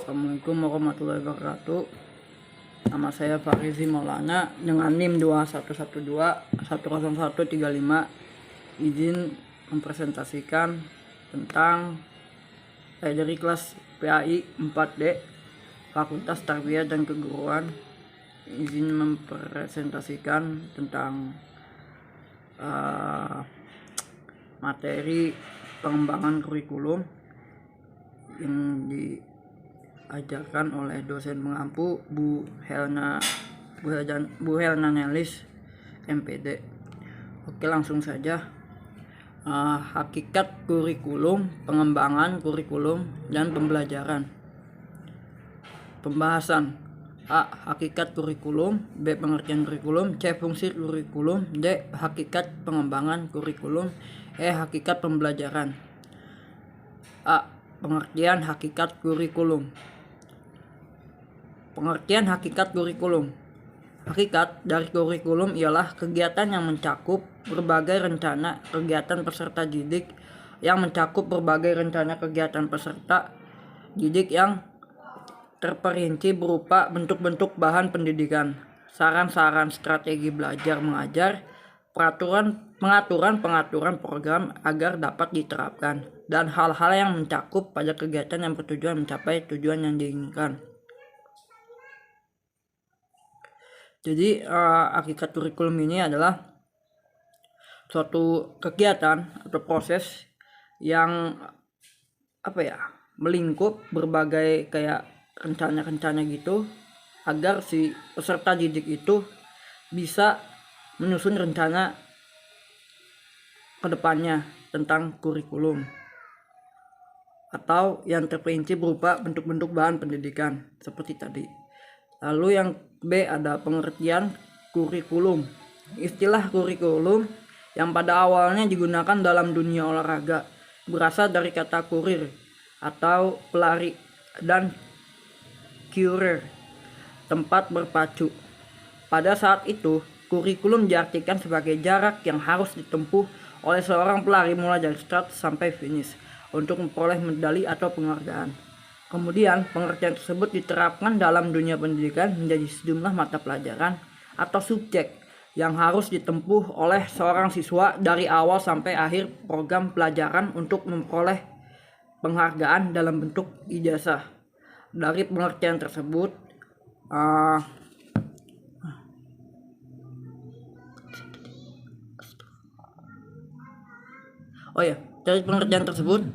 Assalamualaikum warahmatullahi wabarakatuh. Nama saya Farizi Maulana dengan NIM 2112101135. Izin mempresentasikan tentang saya dari kelas PAI 4D Fakultas Tarbiyah dan Keguruan. Izin mempresentasikan tentang materi pengembangan kurikulum yang diajarkan oleh dosen pengampu Bu Helna Nelis MPD. Oke, langsung saja. Hakikat kurikulum, pengembangan kurikulum dan pembelajaran. Pembahasan: A. Hakikat kurikulum. B. Pengertian kurikulum. C. Fungsi kurikulum. D. Hakikat pengembangan kurikulum. E. Hakikat pembelajaran. A. Pengertian hakikat kurikulum. Pengertian hakikat kurikulum. Hakikat dari kurikulum ialah kegiatan yang mencakup berbagai rencana kegiatan peserta didik yang terperinci berupa bentuk-bentuk bahan pendidikan, saran-saran strategi belajar mengajar, pengaturan program agar dapat diterapkan, dan hal-hal yang mencakup pada kegiatan yang bertujuan mencapai tujuan yang diinginkan. Jadi hakikat kurikulum ini adalah suatu kegiatan atau proses yang melingkup berbagai kayak rencana-rencana gitu agar si peserta didik itu bisa menyusun rencana kedepannya tentang kurikulum atau yang terperinci berupa bentuk-bentuk bahan pendidikan seperti tadi. Lalu yang B ada pengertian kurikulum. Istilah kurikulum yang pada awalnya digunakan dalam dunia olahraga berasal dari kata kurir atau pelari dan curer, tempat berpacu. Pada saat itu, kurikulum diartikan sebagai jarak yang harus ditempuh oleh seorang pelari mulai dari start sampai finish untuk memperoleh medali atau penghargaan. Kemudian, pengertian tersebut diterapkan dalam dunia pendidikan menjadi sejumlah mata pelajaran atau subjek yang harus ditempuh oleh seorang siswa dari awal sampai akhir program pelajaran untuk memperoleh penghargaan dalam bentuk ijazah. Dari pengertian tersebut,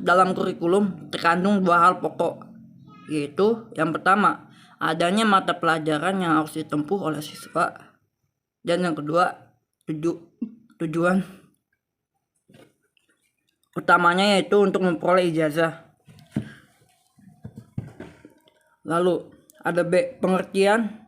dalam kurikulum terkandung dua hal pokok, yaitu yang pertama, adanya mata pelajaran yang harus ditempuh oleh siswa, dan yang kedua, tujuan utamanya yaitu untuk memperoleh ijazah. Lalu ada B, pengertian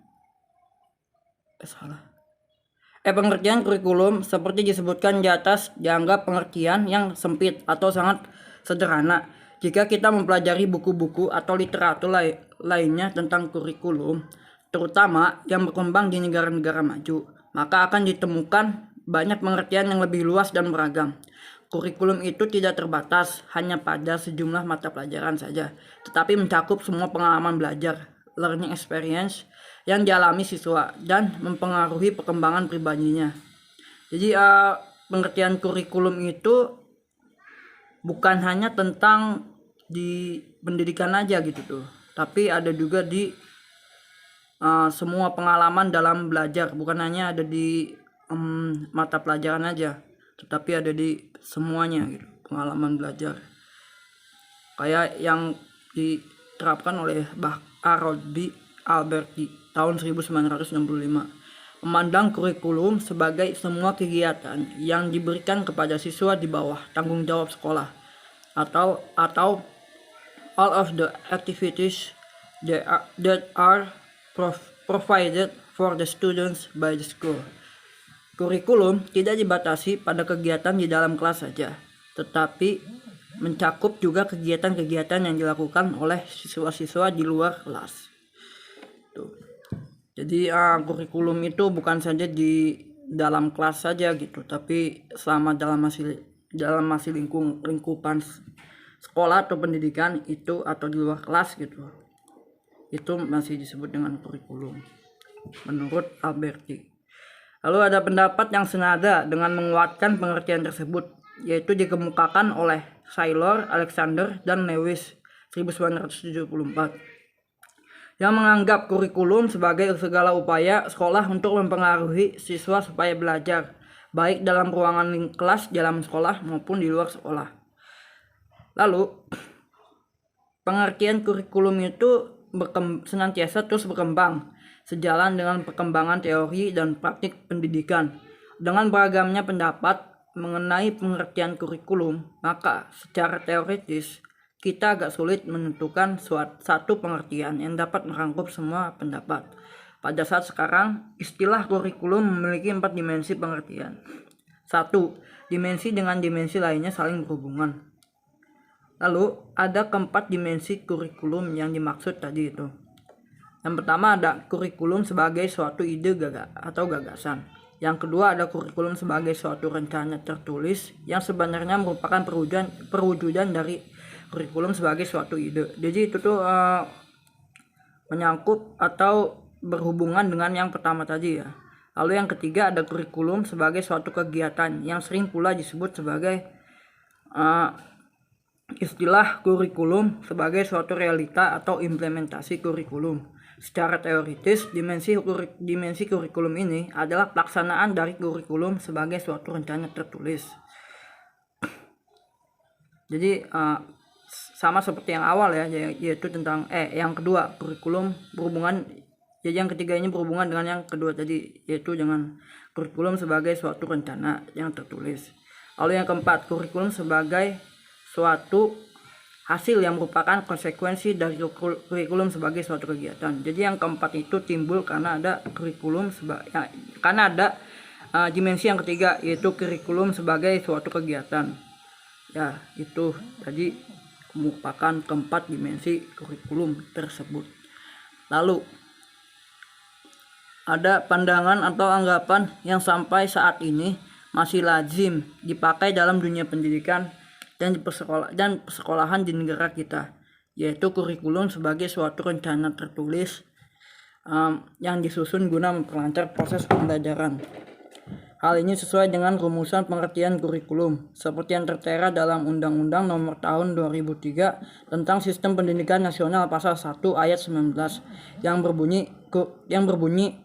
kurikulum seperti disebutkan di atas dianggap pengertian yang sempit atau sangat sederhana. Jika kita mempelajari buku-buku atau literatur lainnya tentang kurikulum, terutama yang berkembang di negara-negara maju, maka akan ditemukan banyak pengertian yang lebih luas dan beragam. Kurikulum itu tidak terbatas hanya pada sejumlah mata pelajaran saja, tetapi mencakup semua pengalaman belajar, learning experience, yang dialami siswa dan mempengaruhi perkembangan pribadinya. Jadi pengertian kurikulum itu bukan hanya tentang di pendidikan aja gitu tuh, tapi ada juga di semua pengalaman dalam belajar, bukan hanya ada di mata pelajaran aja, tetapi ada di semuanya gitu, pengalaman belajar. Kayak yang diterapkan oleh Harold Alberti tahun 1965, memandang kurikulum sebagai semua kegiatan yang diberikan kepada siswa di bawah tanggung jawab sekolah atau all of the activities that are provided for the students by the school. Kurikulum tidak dibatasi pada kegiatan di dalam kelas saja, tetapi mencakup juga kegiatan-kegiatan yang dilakukan oleh siswa-siswa di luar kelas. Tuh. Jadi kurikulum itu bukan saja di dalam kelas saja gitu, tapi selama dalam masih lingkupan sekolah atau pendidikan itu atau di luar kelas gitu. Itu masih disebut dengan kurikulum menurut Alberti. Lalu ada pendapat yang senada dengan menguatkan pengertian tersebut, yaitu dikemukakan oleh Saylor, Alexander, dan Lewis 1974, yang menganggap kurikulum sebagai segala upaya sekolah untuk mempengaruhi siswa supaya belajar, baik dalam ruangan kelas dalam sekolah maupun di luar sekolah. Lalu, pengertian kurikulum itu senantiasa terus berkembang sejalan dengan perkembangan teori dan praktik pendidikan. Dengan beragamnya pendapat mengenai pengertian kurikulum, maka secara teoritis kita agak sulit menentukan satu pengertian yang dapat merangkum semua pendapat. Pada saat sekarang, istilah kurikulum memiliki 4 dimensi pengertian. 1. Dimensi dengan dimensi lainnya saling berhubungan. Lalu ada keempat dimensi kurikulum yang dimaksud tadi itu. Yang pertama ada kurikulum sebagai suatu ide atau gagasan. Yang kedua ada kurikulum sebagai suatu rencana tertulis yang sebenarnya merupakan perwujudan dari kurikulum sebagai suatu ide. Jadi itu tuh menyangkut atau berhubungan dengan yang pertama tadi ya. Lalu yang ketiga ada kurikulum sebagai suatu kegiatan yang sering pula disebut sebagai istilah kurikulum sebagai suatu realita atau implementasi kurikulum. Secara teoritis, dimensi kurikulum ini adalah pelaksanaan dari kurikulum sebagai suatu rencana tertulis. Jadi sama seperti yang awal ya, yaitu tentang yang kedua kurikulum berhubungan. Jadi yang ketiga ini berhubungan dengan yang kedua tadi, yaitu dengan kurikulum sebagai suatu rencana yang tertulis. Lalu yang keempat, kurikulum sebagai suatu hasil yang merupakan konsekuensi dari kurikulum sebagai suatu kegiatan. Jadi yang keempat itu timbul karena ada kurikulum karena ada dimensi yang ketiga, yaitu kurikulum sebagai suatu kegiatan. Ya, itu tadi merupakan keempat dimensi kurikulum tersebut. Lalu ada pandangan atau anggapan yang sampai saat ini masih lazim dipakai dalam dunia pendidikan dan persekolahan di negara kita, yaitu kurikulum sebagai suatu rencana tertulis yang disusun guna memperlancar proses pembelajaran. Hal ini sesuai dengan rumusan pengertian kurikulum seperti yang tertera dalam Undang-Undang Nomor Tahun 2003 tentang Sistem Pendidikan Nasional Pasal 1 Ayat 19 yang berbunyi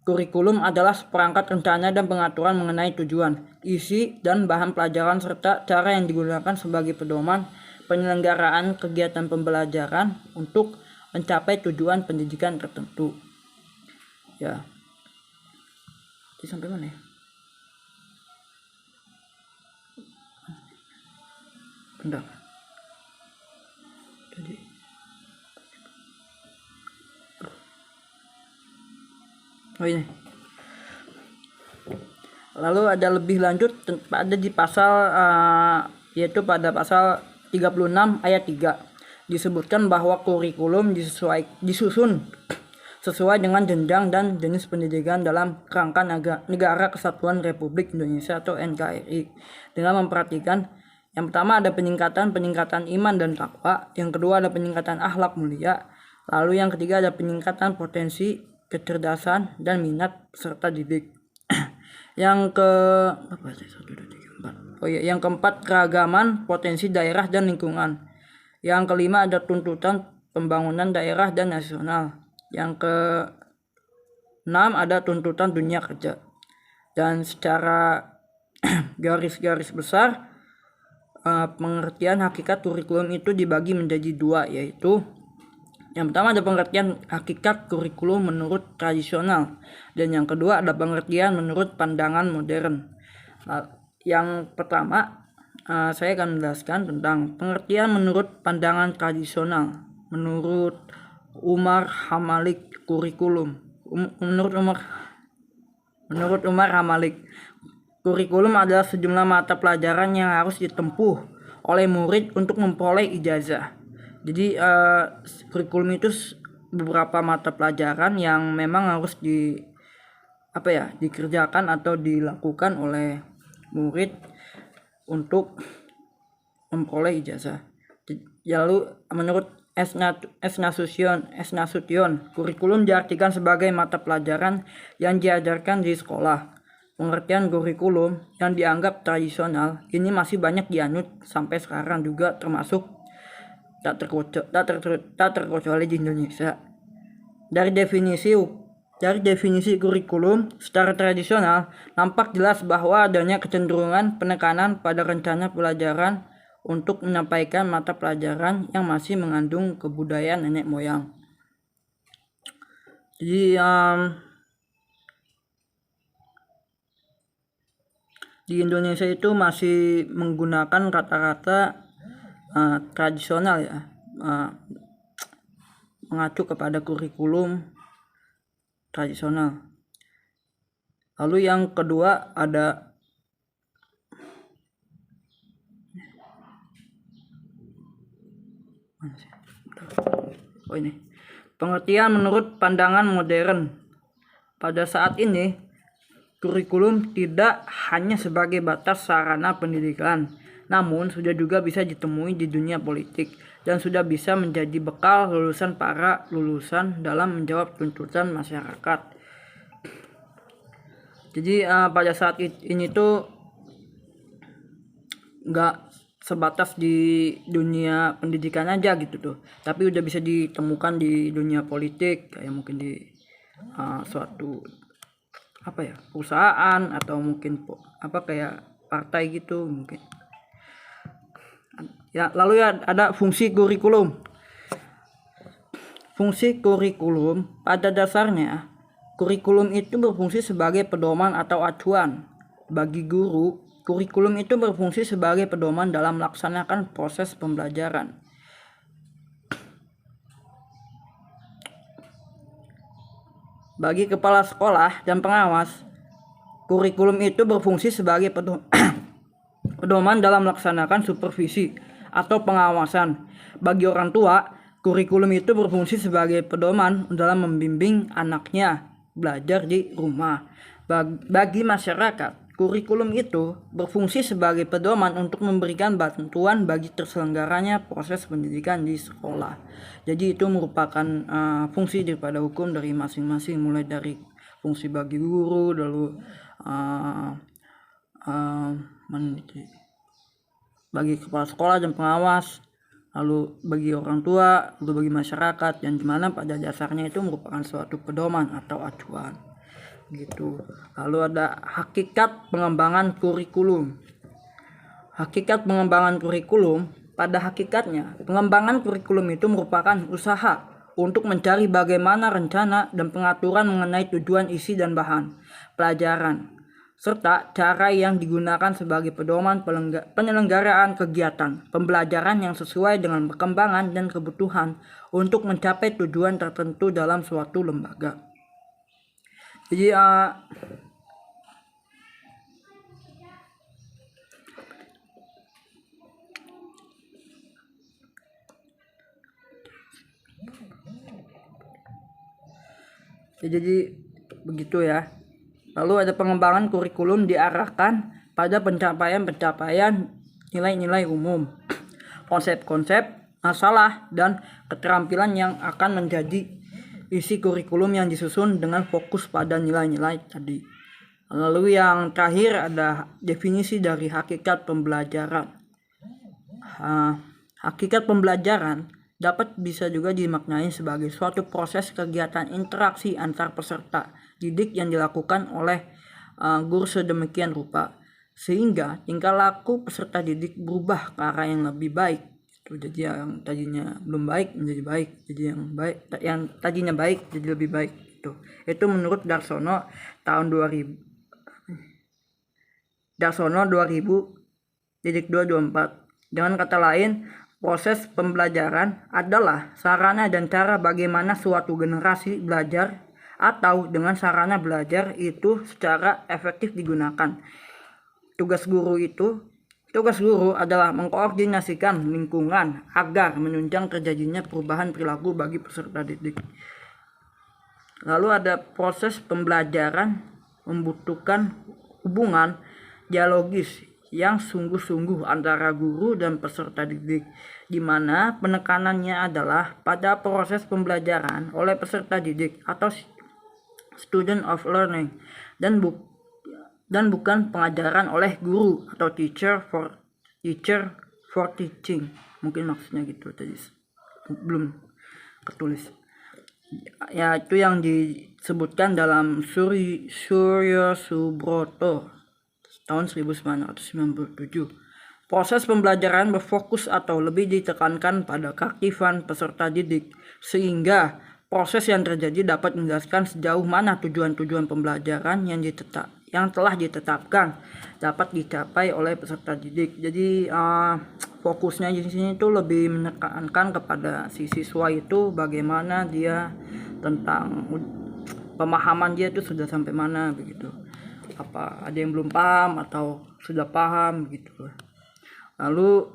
kurikulum adalah seperangkat rencana dan pengaturan mengenai tujuan, isi, dan bahan pelajaran serta cara yang digunakan sebagai pedoman penyelenggaraan kegiatan pembelajaran untuk mencapai tujuan pendidikan tertentu. Ya. Jadi sampai mana ya? Bentar. Jadi ini. Lalu ada lebih lanjut ada di pasal yaitu pada pasal 36 ayat 3 disebutkan bahwa kurikulum disusun sesuai dengan jenjang dan jenis pendidikan dalam kerangka Negara Kesatuan Republik Indonesia atau NKRI dengan memperhatikan yang pertama ada peningkatan iman dan takwa, yang kedua ada peningkatan akhlak mulia, lalu yang ketiga ada peningkatan potensi kecerdasan dan minat peserta didik. Yang keempat keragaman potensi daerah dan lingkungan. Yang kelima ada tuntutan pembangunan daerah dan nasional. Yang keenam ada tuntutan dunia kerja. Dan secara garis-garis besar pengertian hakikat kurikulum itu dibagi menjadi dua, yaitu yang pertama ada pengertian hakikat kurikulum menurut tradisional, dan yang kedua ada pengertian menurut pandangan modern. Yang pertama saya akan menjelaskan tentang pengertian menurut pandangan tradisional. Menurut Umar Hamalik kurikulum. Menurut Umar Hamalik, kurikulum adalah sejumlah mata pelajaran yang harus ditempuh oleh murid untuk memperoleh ijazah. Jadi kurikulum itu beberapa mata pelajaran yang memang harus dikerjakan atau dilakukan oleh murid untuk memperoleh ijazah. Lalu menurut S. Nasution. Kurikulum diartikan sebagai mata pelajaran yang diajarkan di sekolah. Pengertian kurikulum yang dianggap tradisional ini masih banyak dianut sampai sekarang juga, termasuk tak terkecuali di Indonesia. Dari definisi kurikulum secara tradisional, nampak jelas bahwa adanya kecenderungan penekanan pada rencana pelajaran untuk menyampaikan mata pelajaran yang masih mengandung kebudayaan nenek moyang. Jadi di Indonesia itu masih menggunakan kata-kata tradisional ya, mengacu kepada kurikulum tradisional. Lalu yang kedua ada pengertian menurut pandangan modern. Pada saat ini, kurikulum tidak hanya sebagai batas sarana pendidikan, namun sudah juga bisa ditemui di dunia politik dan sudah bisa menjadi bekal para lulusan dalam menjawab tuntutan masyarakat. Jadi pada saat ini tuh nggak sebatas di dunia pendidikan aja gitu tuh, tapi udah bisa ditemukan di dunia politik, kayak mungkin di suatu perusahaan atau mungkin kayak partai gitu mungkin. Ya, lalu ada fungsi kurikulum. Fungsi kurikulum pada dasarnya, kurikulum itu berfungsi sebagai pedoman atau acuan bagi guru. Kurikulum itu berfungsi sebagai pedoman dalam melaksanakan proses pembelajaran. Bagi kepala sekolah dan pengawas, kurikulum itu berfungsi sebagai pedoman dalam melaksanakan supervisi atau pengawasan. Bagi orang tua, kurikulum itu berfungsi sebagai pedoman dalam membimbing anaknya belajar di rumah. Bagi masyarakat, kurikulum itu berfungsi sebagai pedoman untuk memberikan bantuan bagi terselenggaranya proses pendidikan di sekolah. Jadi itu merupakan fungsi daripada hukum dari masing-masing, mulai dari fungsi bagi guru, lalu bagi kepala sekolah dan pengawas, lalu bagi orang tua, lalu bagi masyarakat, yang dimana pada dasarnya itu merupakan suatu pedoman atau acuan gitu. Lalu ada hakikat pengembangan kurikulum. Hakikat pengembangan kurikulum, pada hakikatnya pengembangan kurikulum itu merupakan usaha untuk mencari bagaimana rencana dan pengaturan mengenai tujuan, isi dan bahan pelajaran, serta cara yang digunakan sebagai pedoman penyelenggaraan kegiatan pembelajaran yang sesuai dengan perkembangan dan kebutuhan untuk mencapai tujuan tertentu dalam suatu lembaga. Jadi begitu ya. Lalu ada pengembangan kurikulum diarahkan pada pencapaian nilai-nilai umum, konsep-konsep, masalah, dan keterampilan yang akan menjadi isi kurikulum yang disusun dengan fokus pada nilai-nilai tadi. Lalu yang terakhir ada definisi dari hakikat pembelajaran. Hakikat pembelajaran bisa juga dimaknai sebagai suatu proses kegiatan interaksi antar peserta didik yang dilakukan oleh guru sedemikian rupa sehingga tingkah laku peserta didik berubah ke arah yang lebih baik. Jadi yang tadinya belum baik menjadi baik, jadi yang tadinya baik jadi lebih baik. Itu menurut Darsono tahun 2000-224. Dengan kata lain, proses pembelajaran adalah sarana dan cara bagaimana suatu generasi belajar atau dengan sarana belajar itu secara efektif digunakan. Tugas guru adalah mengkoordinasikan lingkungan agar menunjang terjadinya perubahan perilaku bagi peserta didik. Lalu ada proses pembelajaran membutuhkan hubungan dialogis yang sungguh-sungguh antara guru dan peserta didik, di mana penekanannya adalah pada proses pembelajaran oleh peserta didik atau student of learning, dan bukan pengajaran oleh guru atau teacher for teaching. Mungkin maksudnya gitu tadi, belum ketulis. Ya, itu yang disebutkan dalam Suryo Subroto tahun 1997. Proses pembelajaran berfokus atau lebih ditekankan pada keaktifan peserta didik, sehingga proses yang terjadi dapat menjelaskan sejauh mana tujuan-tujuan pembelajaran yang telah ditetapkan dapat dicapai oleh peserta didik. Jadi fokusnya di sini itu lebih menekankan kepada si siswa itu bagaimana dia tentang pemahaman dia itu sudah sampai mana begitu. Apa ada yang belum paham atau sudah paham gitu. Lalu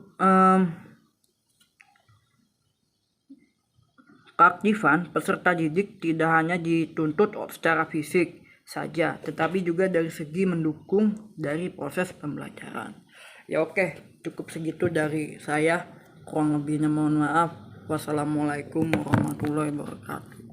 keaktifan peserta didik tidak hanya dituntut secara fisik saja, tetapi juga dari segi mendukung dari proses pembelajaran. Ya oke, cukup segitu dari saya. Kurang lebihnya mohon maaf. Wassalamualaikum warahmatullahi wabarakatuh.